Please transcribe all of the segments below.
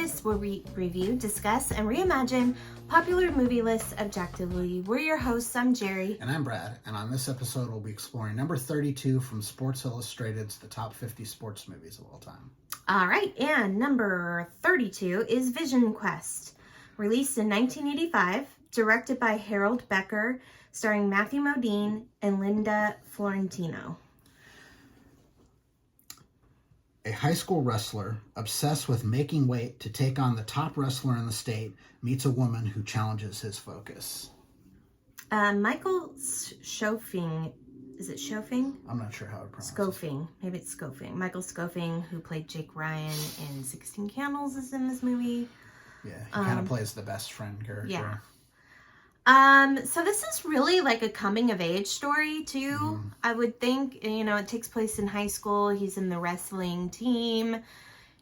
List, where we review, discuss, and reimagine popular movie lists objectively. We're your hosts. I'm Jerry. And I'm Brad. And on this episode, we'll be exploring number 32 from Sports Illustrated's The Top 50 Sports Movies of All Time. All right, and number 32 is Vision Quest. Released in 1985, directed by Harold Becker, starring Matthew Modine and Linda Florentino. A high school wrestler, obsessed with making weight to take on the top wrestler in the state, meets a woman who challenges his focus. Michael Schofield, is it Schofield? I'm not sure how to pronounce Schofield. Maybe it's Schofield. Michael Schofield, who played Jake Ryan in 16 Candles, is in this movie. Yeah, he kind of plays the best friend character. Yeah. So this is really like a coming of age story too. I would think, it takes place in high school. He's in the wrestling team.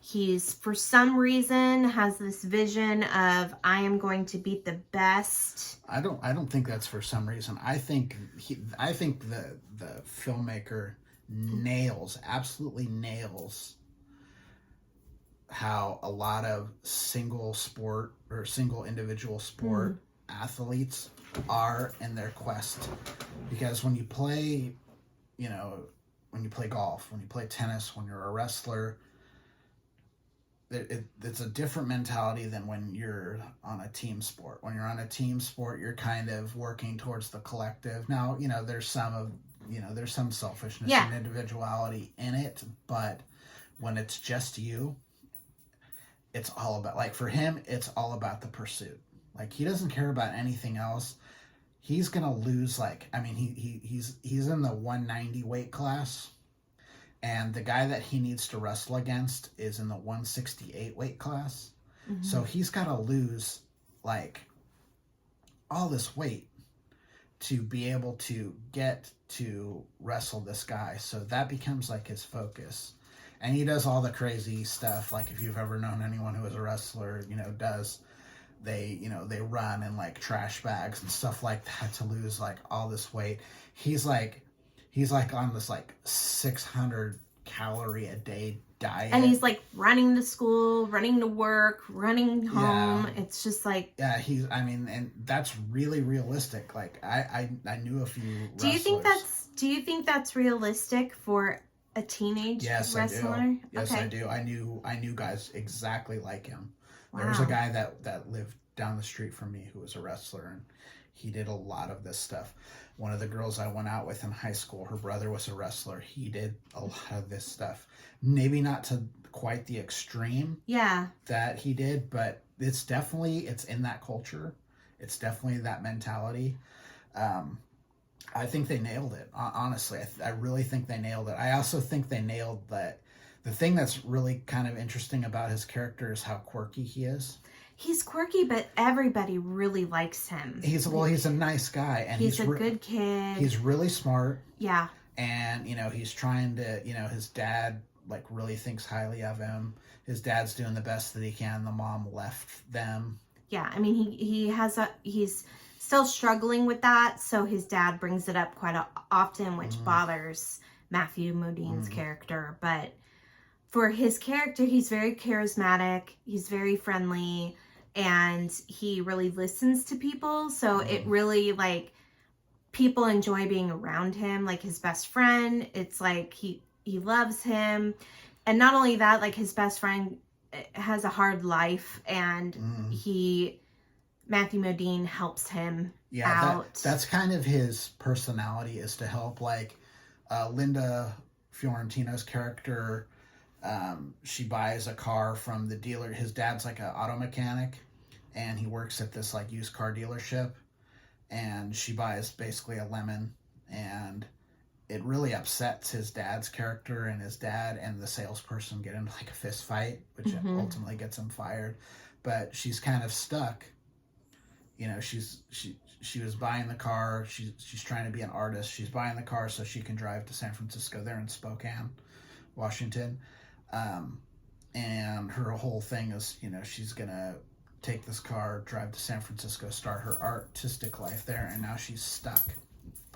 He's, for some reason, has this vision of, I am going to beat the best. I don't think that's for some reason. I think the filmmaker absolutely nails how a lot of single individual sport athletes are in their quest. Because when you play golf, when you play tennis, when you're a wrestler, it's a different mentality than when you're on a team sport. When you're on a team sport, you're kind of working towards the collective. Now, there's some selfishness and individuality in it, but when it's just you, it's all about, like, for him, it's all about the pursuit. Like, he doesn't care about anything else. He's gonna lose, he's in the 190 weight class, and the guy that he needs to wrestle against is in the 168 weight class. Mm-hmm. So he's got to lose, all this weight to be able to get to wrestle this guy. So that becomes, his focus. And he does all the crazy stuff, if you've ever known anyone who is a wrestler, does. They run in trash bags and stuff like that to lose all this weight. He's on this 600 calorie a day diet. And he's running to school, running to work, running home. Yeah. It's just and that's really realistic. I knew a few wrestlers. Do you think that's realistic for a teenage wrestler? I do. Yes, okay. I do. I knew guys exactly like him. Wow. There was a guy that lived down the street from me who was a wrestler, and he did a lot of this stuff. One of the girls I went out with in high school, her brother was a wrestler. He did a lot of this stuff. Maybe not to quite the extreme that he did, but it's in that culture. It's definitely that mentality. I think they nailed it. Honestly, I really think they nailed it. I also think they nailed that. The thing that's really kind of interesting about his character is how quirky he is. He's quirky, but everybody really likes him. He's a nice guy, and he's a good kid. He's really smart. Yeah. And he's trying to, his dad really thinks highly of him. His dad's doing the best that he can. The mom left them. Yeah, I mean he's still struggling with that, so his dad brings it up quite often, which bothers Matthew Modine's character, but for his character, he's very charismatic, he's very friendly, and he really listens to people. So it really, people enjoy being around him. His best friend, it's he loves him. And not only that, his best friend has a hard life, and Matthew Modine helps him out. That's kind of his personality, is to help. Linda Fiorentino's character, she buys a car from the dealer. His dad's an auto mechanic, and he works at this used car dealership, and she buys basically a lemon, and it really upsets his dad's character, and his dad and the salesperson get into a fist fight, which ultimately gets him fired. But she's kind of stuck. She was buying the car. She's trying to be an artist. She's buying the car so she can drive to San Francisco. They're in Spokane, Washington. And her whole thing is, she's going to take this car, drive to San Francisco, start her artistic life there, and now she's stuck.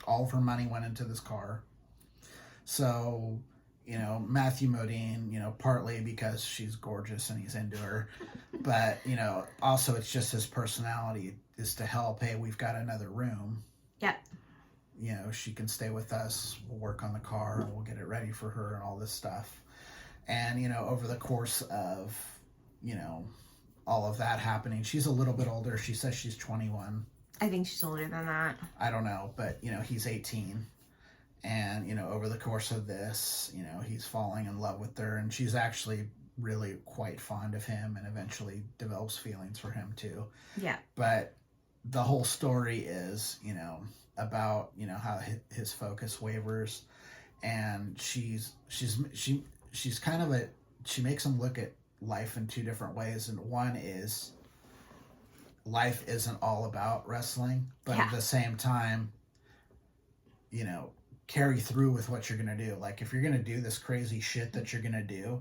All of her money went into this car. So you know, Matthew Modine, you know, partly because she's gorgeous and he's into her, but, you know, also it's just his personality is to help. Hey, we've got another room. Yep. You know, she can stay with us. We'll work on the car and we'll get it ready for her and all this stuff. And, you know, over the course of, you know, all of that happening, she's a little bit older. She says she's 21. I think she's older than that. I don't know, but, you know, he's 18. And, you know, over the course of this, you know, he's falling in love with her, and she's actually really quite fond of him and eventually develops feelings for him too. Yeah. But the whole story is, you know, about, you know, how his focus wavers, and she's kind of she makes him look at life in two different ways. And one is life isn't all about wrestling, but at the same time, you know, carry through with what you're going to do. Like, if you're going to do this crazy shit that you're going to do,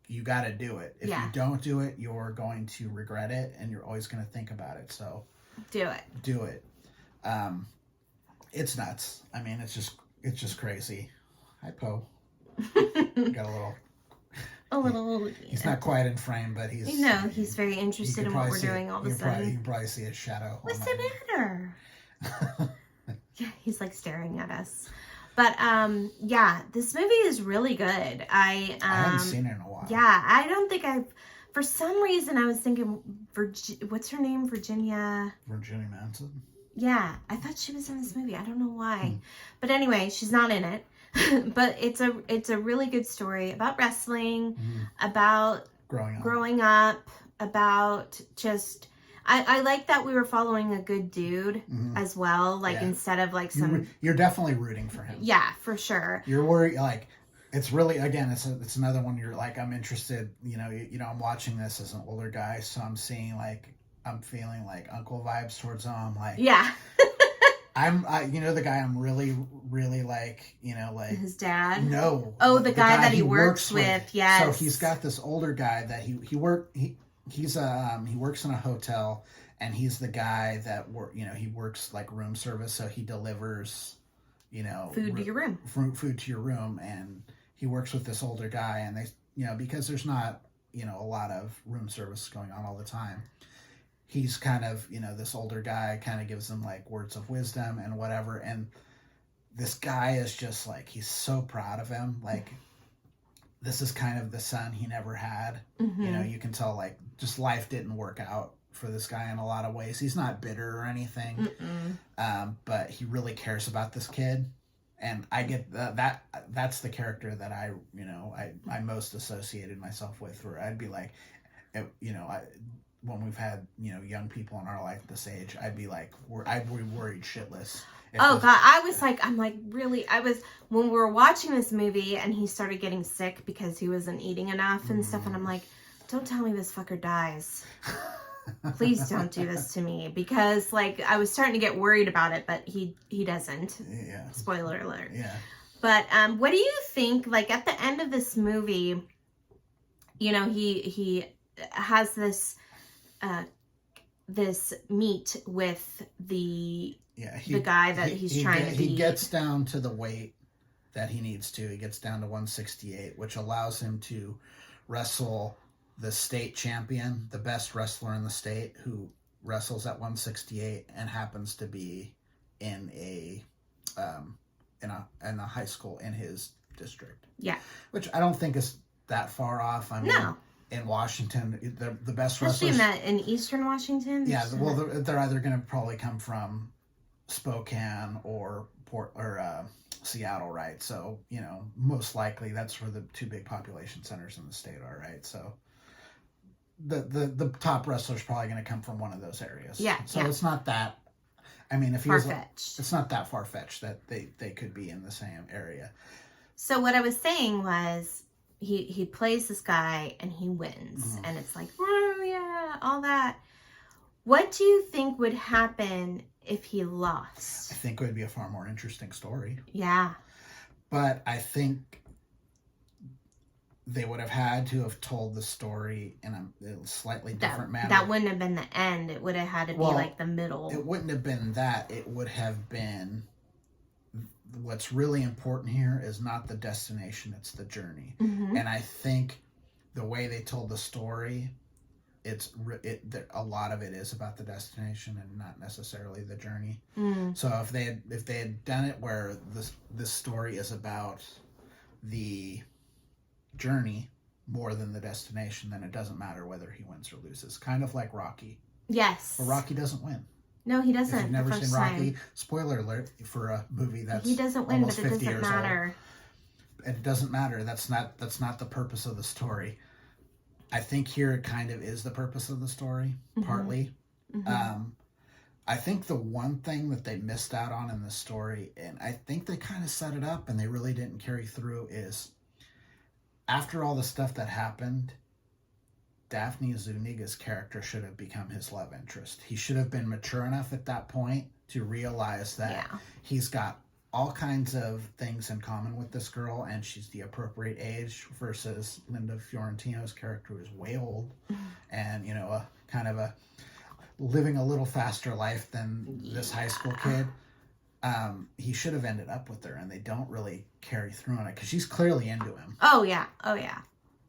you got to do it. If you don't do it, you're going to regret it, and you're always going to think about it. So do it. It's nuts. I mean, it's just crazy. Hi, Poe. Got a little. He's not quite in frame, but he's very interested in what we're doing all of a sudden. You can probably see his shadow. What's the matter? Yeah, he's like staring at us. But yeah, this movie is really good. I haven't seen it in a while. Yeah, I don't think for some reason I was thinking what's her name? Virginia Manson? Yeah, I thought she was in this movie. I don't know why. But anyway, she's not in it. But it's a really good story about wrestling, about growing up, about just I like that we were following a good dude as well. Like, instead of like you're definitely rooting for him. Yeah, for sure. You're worried, like, it's really, again, it's another one you're like, I'm interested, you know, I'm watching this as an older guy, so I'm feeling like uncle vibes towards him. Like, yeah. you know, the guy I'm really, really like, you know, like his dad. No. Oh, the guy that he works with. Yes. So he's got this older guy that he works in a hotel, and he's the guy that he works like room service, so he delivers, you know, food to your room. Food to your room, and he works with this older guy, and they, you know, because there's not, you know, a lot of room service going on all the time. He's kind of, you know, this older guy kind of gives them like words of wisdom and whatever, and this guy is just like, he's so proud of him, like, this is kind of the son he never had. You know, you can tell, like, just life didn't work out for this guy in a lot of ways. He's not bitter or anything, but he really cares about this kid. And I get that's the character that I most associated myself with, where I'd be like, you know, when we've had, you know, young people in our life this age, I'd be worried shitless. God, when we were watching this movie and he started getting sick because he wasn't eating enough and stuff, and I'm like, don't tell me this fucker dies. Please don't do this to me, because like I was starting to get worried about it, but he doesn't. Yeah. Spoiler alert. Yeah. But what do you think, like, at the end of this movie, you know, he has this meet with the guy that he's trying to beat. He gets down to the weight that he needs to. He gets down to 168, which allows him to wrestle the state champion, the best wrestler in the state, who wrestles at 168 and happens to be in a high school in his district. Yeah. Which I don't think is that far off. I mean, no. In Washington, the best wrestlers... Especially in Eastern Washington? Yeah, well, they're either going to probably come from Spokane or Seattle, right? So, you know, most likely that's where the two big population centers in the state are, right? So the top wrestler's probably going to come from one of those areas. Yeah. So it's not that, I mean, if it's not that far-fetched that they could be in the same area. So what I was saying was, he plays this guy and he wins, and it's like, oh yeah, all that. What do you think would happen if he lost? I think it would be a far more interesting story. Yeah. But I think they would have had to have told the story in a slightly different manner. That wouldn't have been the end. It would have had to be like the middle. It wouldn't have been that. It would have been what's really important here is not the destination, it's the journey. And I think the way they told the story, a lot of it is about the destination and not necessarily the journey. So if they had done it where this story is about the journey more than the destination, then it doesn't matter whether he wins or loses. Kind of like Rocky. Yes. But Rocky doesn't win. No, he doesn't. If you've never seen Rocky, spoiler alert for a movie that's he doesn't win, but it doesn't matter. It doesn't matter. That's not the purpose of the story. I think here it kind of is the purpose of the story, partly. I think the one thing that they missed out on in the story, and I think they kind of set it up and they really didn't carry through, is after all the stuff that happened, Daphne Zuniga's character should have become his love interest. He should have been mature enough at that point to realize that he's got all kinds of things in common with this girl and she's the appropriate age, versus Linda Fiorentino's character, who is way old and, you know, living a little faster life than this high school kid. He should have ended up with her, and they don't really carry through on it because she's clearly into him. Oh yeah.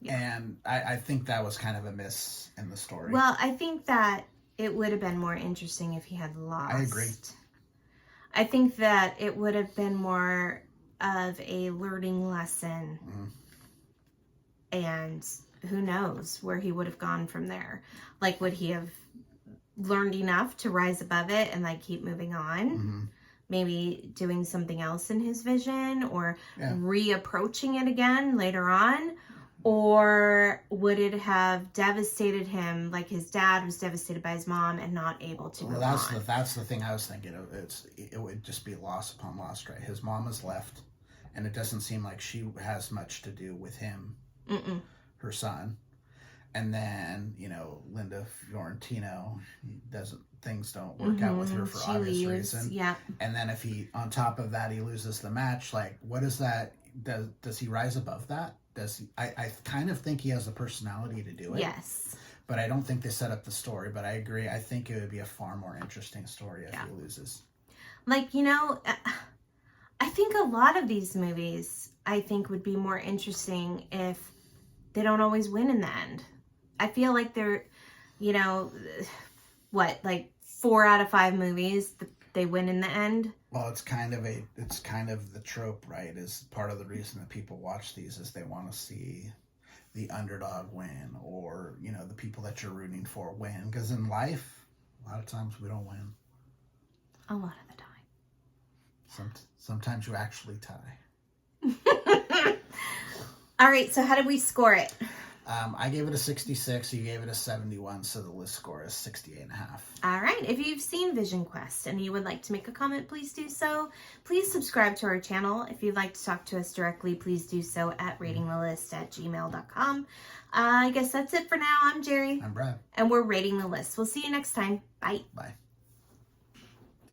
And I think that was kind of a miss in the story. Well, I think that it would have been more interesting if he had lost. I agree. I think that it would have been more of a learning lesson. And who knows where he would have gone from there. Like, would he have learned enough to rise above it and like keep moving on? Maybe doing something else in his vision, or reapproaching it again later on? Or would it have devastated him like his dad was devastated by his mom and not able to move on? That's the thing I was thinking of. It would just be loss upon loss, right? His mom has left, and it doesn't seem like she has much to do with him, her son. And then, you know, Linda Fiorentino things don't work out with her for obvious reason. Yeah. And then if he, on top of that, he loses the match, like, what is that? Does he rise above that? I kind of think he has the personality to do it. Yes. But I don't think they set up the story. But I agree. I think it would be a far more interesting story if he loses. Like, you know, I think a lot of these movies, I think, would be more interesting if they don't always win in the end. I feel like they're, you know, like 4 out of 5 movies, they win in the end. Well, it's kind of the trope, right? Is part of the reason that people watch these is they want to see the underdog win, or, you know, the people that you're rooting for win. Because in life, a lot of times we don't win. A lot of the time. Sometimes you actually tie. All right, so how did we score it? I gave it a 66. You gave it a 71, so the list score is 68.5. All right. If you've seen Vision Quest and you would like to make a comment, please do so. Please subscribe to our channel. If you'd like to talk to us directly, please do so at ratingthelist@gmail.com. I guess that's it for now. I'm Jerry. I'm Brad. And we're Rating the List. We'll see you next time. Bye. Bye.